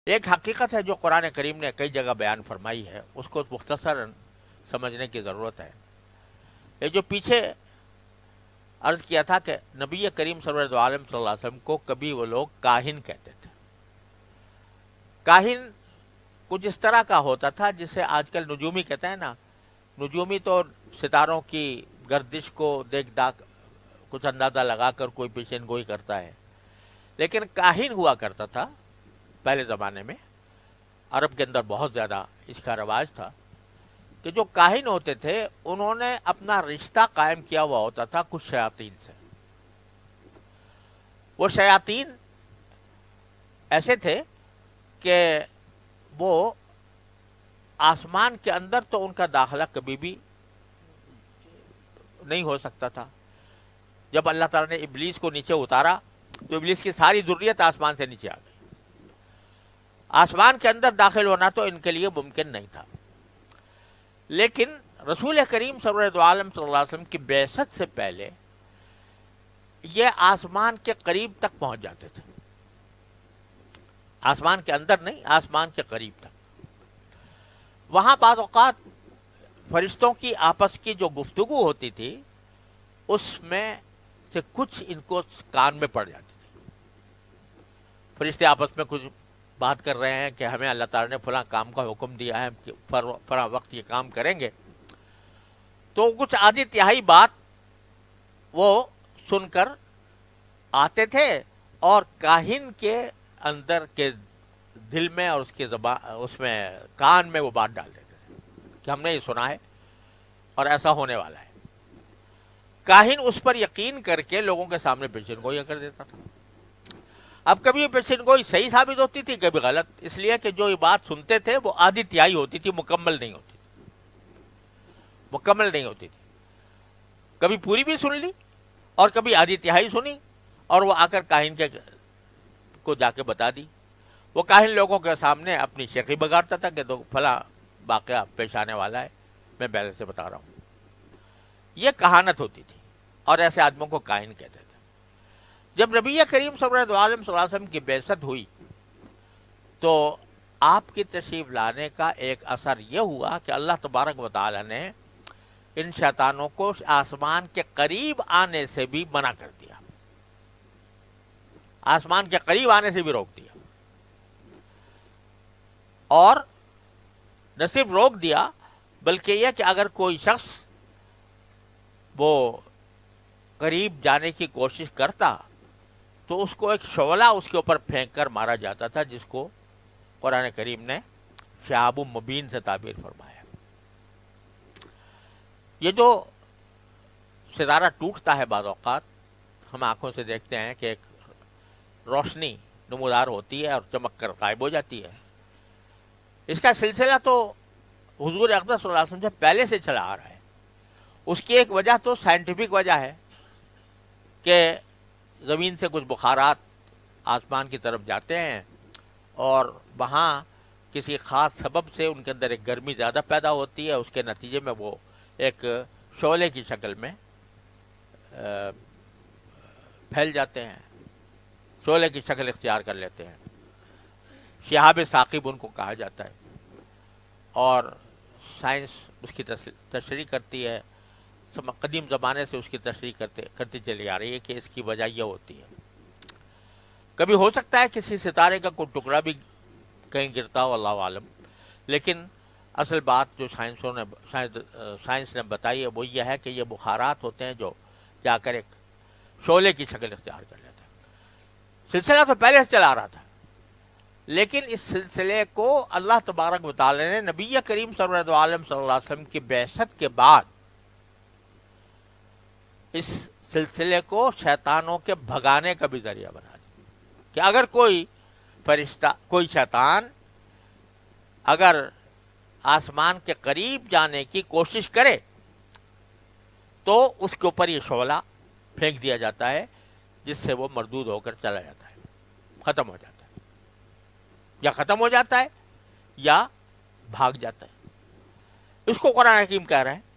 ایک حقیقت ہے جو قرآن کریم نے کئی جگہ بیان فرمائی ہے، اس کو مختصراً سمجھنے کی ضرورت ہے. یہ جو پیچھے عرض کیا تھا کہ نبی کریم سرور دو عالم صلی اللہ علیہ وسلم کو کبھی وہ لوگ کاہن کہتے تھے. کاہن کچھ اس طرح کا ہوتا تھا جسے آج کل نجومی کہتے ہیں نا. نجومی تو ستاروں کی گردش کو دیکھ داکھ کچھ اندازہ لگا کر کوئی پیشین گوئی کرتا ہے، لیکن کاہن ہوا کرتا تھا پہلے زمانے میں. عرب کے اندر بہت زیادہ اس کا رواج تھا کہ جو کاہن ہوتے تھے انہوں نے اپنا رشتہ قائم کیا ہوا ہوتا تھا کچھ شیاطین سے. وہ شیاطین ایسے تھے کہ وہ آسمان کے اندر تو ان کا داخلہ کبھی بھی نہیں ہو سکتا تھا. جب اللہ تعالیٰ نے ابلیس کو نیچے اتارا تو ابلیس کی ساری ذریت آسمان سے نیچے آ گئی. آسمان کے اندر داخل ہونا تو ان کے لیے ممکن نہیں تھا. لیکن رسول کریم سرور دو عالم صلی اللہ علیہ وسلم کی بعثت سے پہلے یہ آسمان کے قریب تک پہنچ جاتے تھے. آسمان کے اندر نہیں، آسمان کے قریب تک. وہاں بعض اوقات فرشتوں کی آپس کی جو گفتگو ہوتی تھی اس میں سے کچھ ان کو کان میں پڑ جاتی تھی. فرشتے آپس میں کچھ بات کر رہے ہیں کہ ہمیں اللہ تعالیٰ نے فلاں کام کا حکم دیا ہے کہ فلاں وقت یہ کام کریں گے. تو کچھ آدھی تہائی بات وہ سن کر آتے تھے اور کاہن کے اندر کے دل میں اور اس کے اس میں کان میں وہ بات ڈال دیتے تھے کہ ہم نے یہ سنا ہے اور ایسا ہونے والا ہے. کاہن اس پر یقین کر کے لوگوں کے سامنے پیشین گوئی کر دیتا تھا. اب کبھی یہ پیشین گوئی صحیح ثابت ہوتی تھی، کبھی غلط، اس لیے کہ جو یہ بات سنتے تھے وہ آدھی تہائی ہوتی تھی، مکمل نہیں ہوتی تھی. مکمل نہیں ہوتی تھی. کبھی پوری بھی سن لی اور کبھی آدھی تہائی سنی اور وہ آ کر کاہن کے کو جا کے بتا دی. وہ کاہن لوگوں کے سامنے اپنی شیخی بگاڑتا تھا کہ تو فلاں واقعہ پیش آنے والا ہے، میں پہلے سے بتا رہا ہوں. یہ کہانت ہوتی تھی اور ایسے آدمیوں کو کاہن کہتے تھے. جب نبی کریم صلی اللہ علیہ وسلم کی بعثت ہوئی تو آپ کی تشریف لانے کا ایک اثر یہ ہوا کہ اللہ تبارک و تعالی نے ان شیطانوں کو آسمان کے قریب آنے سے بھی منع کر دیا. آسمان کے قریب آنے سے بھی روک دیا. اور نہ صرف روک دیا بلکہ یہ کہ اگر کوئی شخص وہ قریب جانے کی کوشش کرتا تو اس کو ایک شعلہ اس کے اوپر پھینک کر مارا جاتا تھا، جس کو قرآن کریم نے شہاب مبین سے تعبیر فرمایا. یہ جو ستارہ ٹوٹتا ہے بعض اوقات ہم آنکھوں سے دیکھتے ہیں کہ ایک روشنی نمودار ہوتی ہے اور چمک کر غائب ہو جاتی ہے. اس کا سلسلہ تو حضور اقدس صلی اللہ علیہ وسلم سے پہلے سے چلا آ رہا ہے. اس کی ایک وجہ تو سائنٹیفک وجہ ہے کہ زمین سے کچھ بخارات آسمان کی طرف جاتے ہیں اور وہاں کسی خاص سبب سے ان کے اندر ایک گرمی زیادہ پیدا ہوتی ہے. اس کے نتیجے میں وہ ایک شعلے کی شکل میں پھیل جاتے ہیں، شعلے کی شکل اختیار کر لیتے ہیں. شہاب ثاقب ان کو کہا جاتا ہے اور سائنس اس کی تشریح کرتی ہے. قدیم زمانے سے اس کی تشریح کرتی چلی آ رہی ہے کہ اس کی وجہ یہ ہوتی ہے. کبھی ہو سکتا ہے کسی ستارے کا کوئی ٹکڑا بھی کہیں گرتا ہو، اللہ عالم، لیکن اصل بات جو سائنس نے بتائی ہے وہ یہ ہے کہ یہ بخارات ہوتے ہیں جو جا کر ایک شعلے کی شکل اختیار کر لیتے ہیں. سلسلہ تو پہلے سے چلا آ رہا تھا، لیکن اس سلسلے کو اللہ تبارک و تعالی نے نبی کریم صلی اللہ علیہ وسلم کی بعثت کے بعد اس سلسلے کو شیطانوں کے بھگانے کا بھی ذریعہ بنا دیا کہ اگر کوئی فرشتہ، کوئی شیطان اگر آسمان کے قریب جانے کی کوشش کرے تو اس کے اوپر یہ شعلہ پھینک دیا جاتا ہے جس سے وہ مردود ہو کر چلا جاتا ہے، ختم ہو جاتا ہے، یا ختم ہو جاتا ہے یا بھاگ جاتا ہے. اس کو قرآن حکیم کہہ رہے ہیں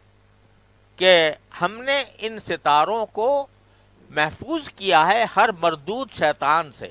کہ ہم نے ان ستاروں کو محفوظ کیا ہے ہر مردود شیطان سے.